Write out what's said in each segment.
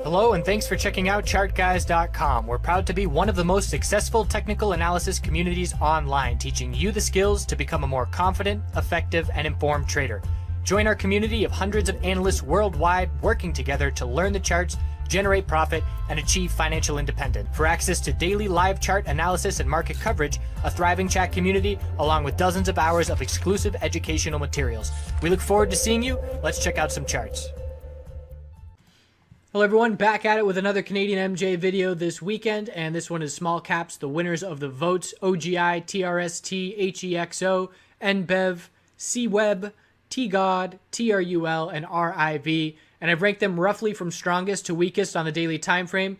Hello and thanks for checking out ChartGuys.com. We're proud to be one of the most successful technical analysis communities online, teaching you the skills to become a more confident, effective, and informed trader. Join our community of hundreds of analysts worldwide working together to learn the charts, generate profit, and achieve financial independence. For access to daily live chart analysis and market coverage, a thriving chat community, along with dozens of hours of exclusive educational materials. We look forward to seeing you. Let's check out some charts. Hello everyone, back at it with another Canadian MJ video this weekend, and this one is small caps, the winners of the votes: OGI, TRST, HEXO, NBEV, CWeb, TGOD, TRUL, and RIV, and I've ranked them roughly from strongest to weakest on the daily time frame.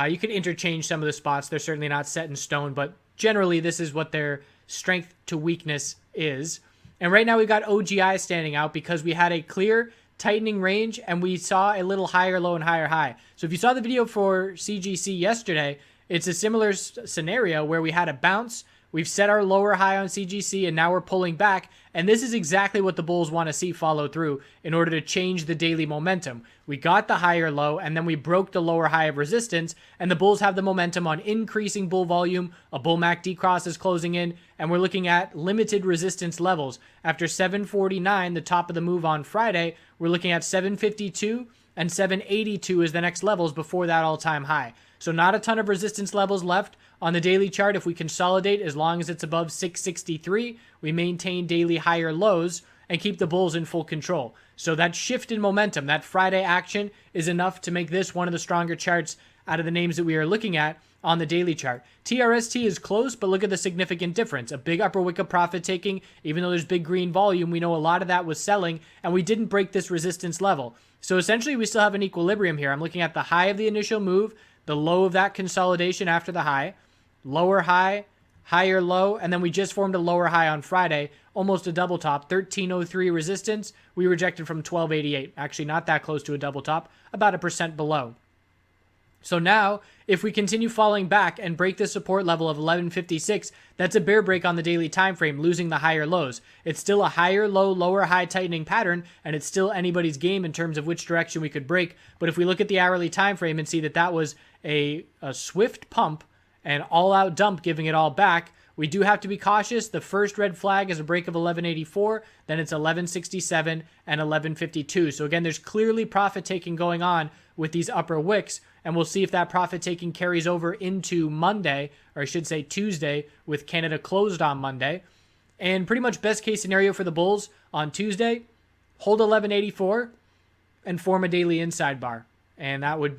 You can interchange some of the spots, they're certainly not set in stone, but generally this is what their strength to weakness is. And right now we've got OGI standing out because we had a clear tightening range and we saw a little higher low and higher high. So if you saw the video for CGC yesterday, it's a similar scenario where we had a bounce, we've set our lower high on CGC, and now we're pulling back, and this is exactly what the bulls want to see follow through in order to change the daily momentum. We got the higher low and then we broke the lower high of resistance, and the bulls have the momentum on increasing bull volume. A bull MACD cross is closing in, and we're looking at limited resistance levels. After 749, the top of the move on Friday, we're looking at 752 and 782 as the next levels before that all-time high. So not a ton of resistance levels left on the daily chart. If we consolidate, as long as it's above 663, we maintain daily higher lows and keep the bulls in full control. So that shift in momentum, that Friday action, is enough to make this one of the stronger charts out of the names that we are looking at on the daily chart. TRST is close, but look at the significant difference. A big upper wick of profit taking, even though there's big green volume, we know a lot of that was selling, and we didn't break this resistance level. So essentially we still have an equilibrium here. I'm looking at the high of the initial move, the low of that consolidation after the high, lower high, higher low, and then we just formed a lower high on Friday, almost a double top, 1303 resistance. We rejected from 1288. Actually, not that close to a double top, about 1% below. So now, if we continue falling back and break the support level of 1156, that's a bear break on the daily time frame, losing the higher lows. It's still a higher low, lower high tightening pattern, and it's still anybody's game in terms of which direction we could break. But if we look at the hourly time frame and see that that was a swift pump, an all-out dump giving it all back, we do have to be cautious. The first red flag is a break of 1184, then it's 1167 and 1152. So again, there's clearly profit taking going on with these upper wicks, and we'll see if that profit taking carries over into Monday, or I should say Tuesday, with Canada closed on Monday. And pretty much best case scenario for the bulls on Tuesday, hold 1184 and form a daily inside bar. And that would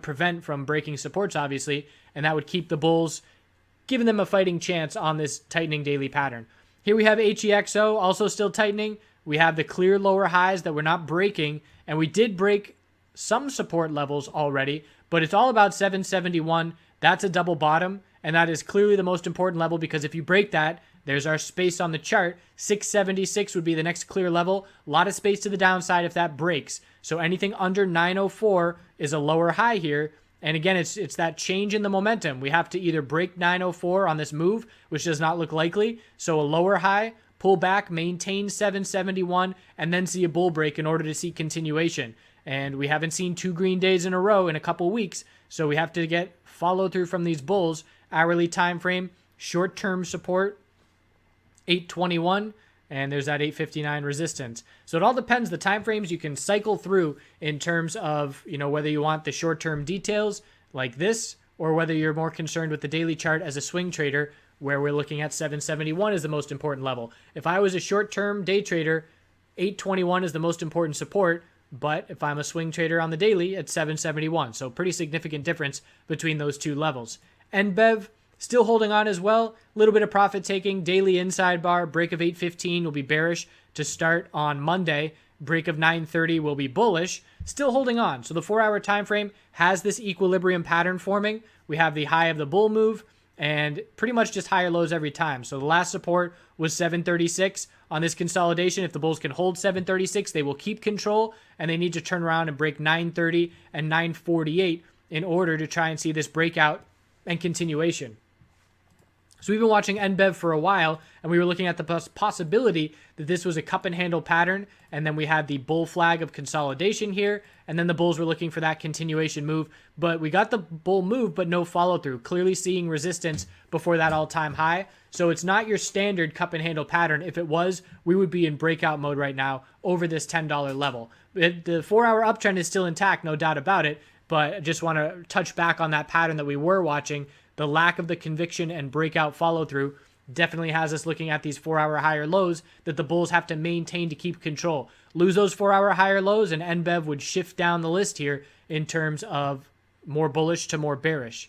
prevent from breaking supports, obviously, and that would keep the bulls, giving them a fighting chance on this tightening daily pattern. Here we have HEXO also still tightening. We have the clear lower highs that we're not breaking, and we did break some support levels already, but it's all about 771. That's a double bottom, and that is clearly the most important level, because if you break that, there's our space on the chart. 676 would be the next clear level. A lot of space to the downside if that breaks. So anything under 904 is a lower high here. And again, it's that change in the momentum. We have to either break 904 on this move, which does not look likely. So a lower high, pull back, maintain 771, and then see a bull break in order to see continuation. And we haven't seen 2 green days in a row in a couple weeks. So we have to get follow through from these bulls. Hourly time frame, short-term support, 821, and there's that 859 resistance. So it all depends. The time frames you can cycle through in terms of, whether you want the short-term details like this, or whether you're more concerned with the daily chart as a swing trader, where we're looking at 771 is the most important level. If I was a short-term day trader, 821 is the most important support, but if I'm a swing trader on the daily, it's 771. So pretty significant difference between those two levels. NBEV, still holding on as well. A little bit of profit taking. Daily inside bar. Break of 815 will be bearish to start on Monday. Break of 930 will be bullish. Still holding on. So the 4-hour time frame has this equilibrium pattern forming. We have the high of the bull move and pretty much just higher lows every time. So the last support was 736 on this consolidation. If the bulls can hold 736, they will keep control, and they need to turn around and break 930 and 948 in order to try and see this breakout and continuation. So we've been watching NBEV for a while, and we were looking at the possibility that this was a cup and handle pattern, and then we had the bull flag of consolidation here, and then the bulls were looking for that continuation move, but we got the bull move, but no follow through, clearly seeing resistance before that all-time high. So it's not your standard cup and handle pattern. If it was, we would be in breakout mode right now over this $10 level. The 4-hour uptrend is still intact, no doubt about it, but I just want to touch back on that pattern that we were watching. The lack of the conviction and breakout follow-through definitely has us looking at these 4-hour higher lows that the bulls have to maintain to keep control. Lose those 4-hour higher lows, and NBEV would shift down the list here in terms of more bullish to more bearish.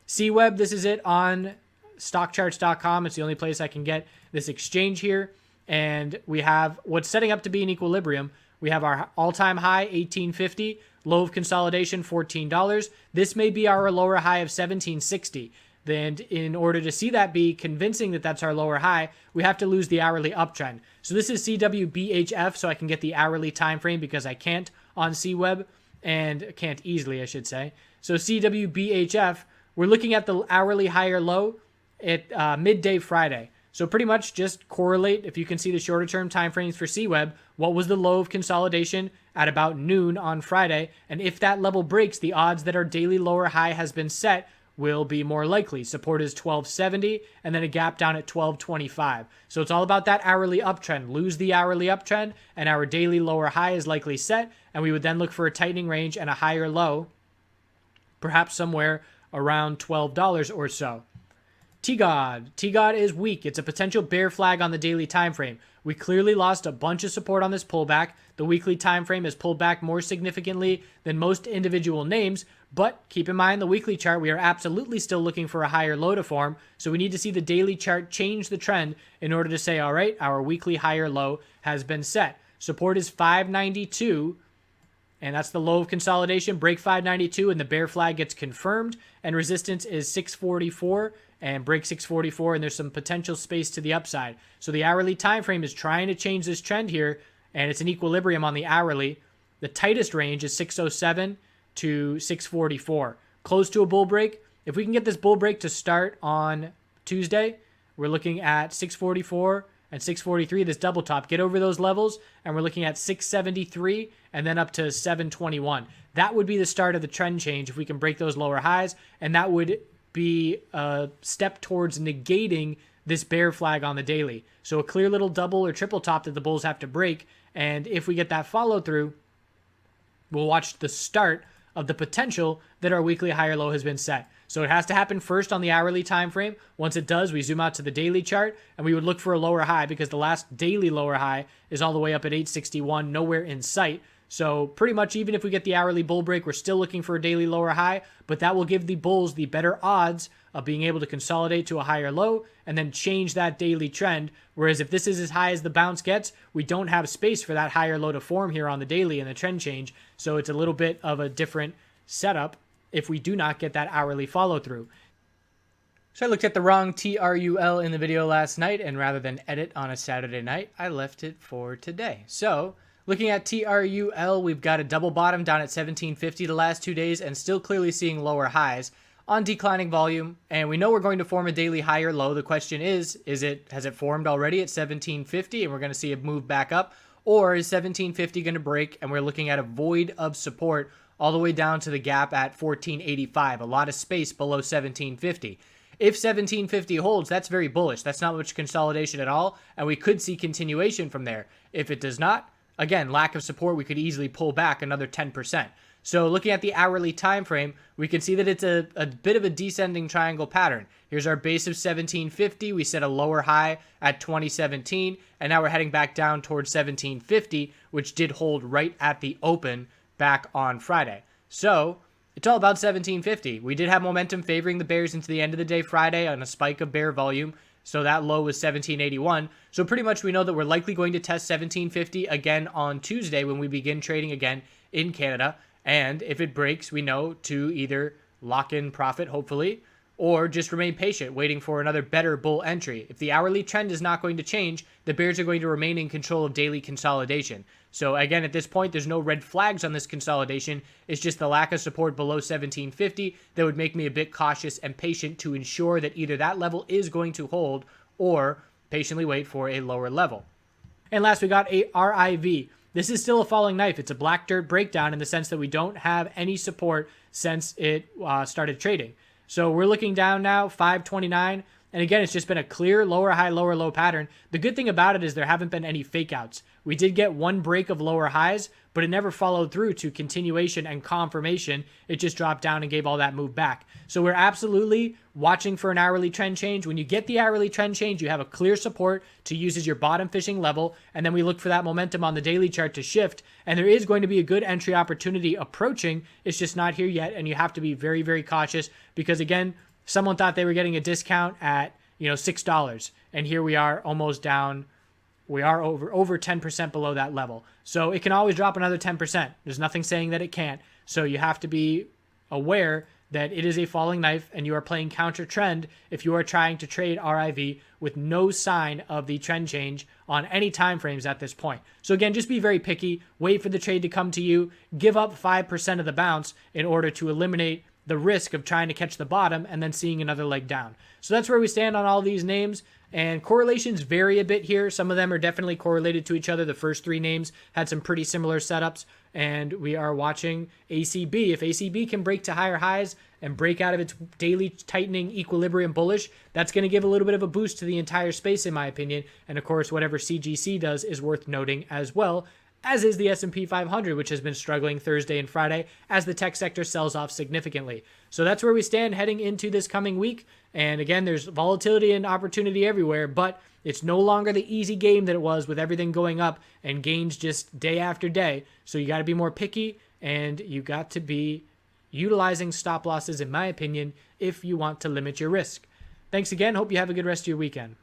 CWeb, this is it on stockcharts.com. It's the only place I can get this exchange here. And we have what's setting up to be an equilibrium. We have our all-time high, 1850, low of consolidation, $14. This may be our lower high of 1760. And in order to see that be convincing that that's our lower high, we have to lose the hourly uptrend. So this is CWBHF, so I can get the hourly time frame because I can't on CWeb, and can't easily, I should say. So CWBHF, we're looking at the hourly higher low at midday Friday. So pretty much just correlate, if you can see the shorter term time frames for CWeb, what was the low of consolidation at about noon on Friday, and if that level breaks, the odds that our daily lower high has been set will be more likely. Support is 1270, and then a gap down at 1225. So it's all about that hourly uptrend. Lose the hourly uptrend, and our daily lower high is likely set, and we would then look for a tightening range and a higher low, perhaps somewhere around $12 or so. TGOD is weak. It's a potential bear flag on the daily time frame. We clearly lost a bunch of support on this pullback. The weekly time frame has pulled back more significantly than most individual names, but keep in mind the weekly chart, we are absolutely still looking for a higher low to form, so we need to see the daily chart change the trend in order to say, all right, our weekly higher low has been set. Support is 592, and that's the low of consolidation. Break 592 and the bear flag gets confirmed, and resistance is 644 and break 644, and there's some potential space to the upside. So the hourly time frame is trying to change this trend here, and it's an equilibrium on the hourly. The tightest range is 607 to 644. Close to a bull break. If we can get this bull break to start on Tuesday, we're looking at 644 and 643, this double top. Get over those levels, and we're looking at 673 and then up to 721. That would be the start of the trend change if we can break those lower highs, and that would be a step towards negating this bear flag on the daily. So a clear little double or triple top that the bulls have to break, and if we get that follow through, we'll watch the start of the potential that our weekly higher low has been set. So it has to happen first on the hourly time frame. Once it does, we zoom out to the daily chart, and we would look for a lower high because the last daily lower high is all the way up at 861, nowhere in sight. So pretty much even if we get the hourly bull break, we're still looking for a daily lower high, but that will give the bulls the better odds of being able to consolidate to a higher low and then change that daily trend. Whereas if this is as high as the bounce gets, we don't have space for that higher low to form here on the daily and the trend change. So it's a little bit of a different setup if we do not get that hourly follow through. So I looked at the wrong TRUL in the video last night, and rather than edit on a Saturday night, I left it for today. So looking at TRUL, we've got a double bottom down at 1750 the last 2 days and still clearly seeing lower highs on declining volume. And we know we're going to form a daily higher low. The question is has it formed already at 1750 and we're going to see a move back up? Or is 1750 going to break and we're looking at a void of support all the way down to the gap at 1485, a lot of space below 1750. If 1750 holds, that's very bullish. That's not much consolidation at all, and we could see continuation from there. If it does not, again, lack of support, we could easily pull back another 10%. So looking at the hourly time frame, we can see that it's a bit of a descending triangle pattern. Here's our base of 1750. We set a lower high at 2017, and now we're heading back down towards 1750, which did hold right at the open back on Friday. So it's all about 1750. We did have momentum favoring the bears into the end of the day Friday on a spike of bear volume. So that low was 1781. So pretty much we know that we're likely going to test 1750 again on Tuesday when we begin trading again in Canada. And if it breaks, we know to either lock in profit, hopefully, or just remain patient, waiting for another better bull entry. If the hourly trend is not going to change, the bears are going to remain in control of daily consolidation. So again, at this point, there's no red flags on this consolidation. It's just the lack of support below 1750 that would make me a bit cautious and patient to ensure that either that level is going to hold or patiently wait for a lower level. And last, we got a RIV. This is still a falling knife. It's a black dirt breakdown in the sense that we don't have any support since it started trading. So we're looking down now, 529. And again, it's just been a clear lower high, lower low pattern. The good thing about it is there haven't been any fake outs. We did get one break of lower highs, but it never followed through to continuation and confirmation. It just dropped down and gave all that move back. So we're absolutely watching for an hourly trend change. When you get the hourly trend change, you have a clear support to use as your bottom fishing level. And then we look for that momentum on the daily chart to shift. And there is going to be a good entry opportunity approaching. It's just not here yet. And you have to be very, very cautious because, again, someone thought they were getting a discount at, $6. And here we are almost down. We are over 10% below that level. So it can always drop another 10%. There's nothing saying that it can't. So you have to be aware that it is a falling knife and you are playing counter trend if you are trying to trade RIV with no sign of the trend change on any time frames at this point. So again, just be very picky. Wait for the trade to come to you. Give up 5% of the bounce in order to eliminate the risk of trying to catch the bottom and then seeing another leg down. So that's where we stand on all these names. And correlations vary a bit here. Some of them are definitely correlated to each other. The first three names had some pretty similar setups. And we are watching ACB. If ACB can break to higher highs and break out of its daily tightening equilibrium bullish, that's going to give a little bit of a boost to the entire space, in my opinion. And of course, whatever CGC does is worth noting as well, as is the S&P 500, which has been struggling Thursday and Friday as the tech sector sells off significantly. So that's where we stand heading into this coming week. And again, there's volatility and opportunity everywhere, but it's no longer the easy game that it was with everything going up and gains just day after day. So you got to be more picky and you got to be utilizing stop losses, in my opinion, if you want to limit your risk. Thanks again. Hope you have a good rest of your weekend.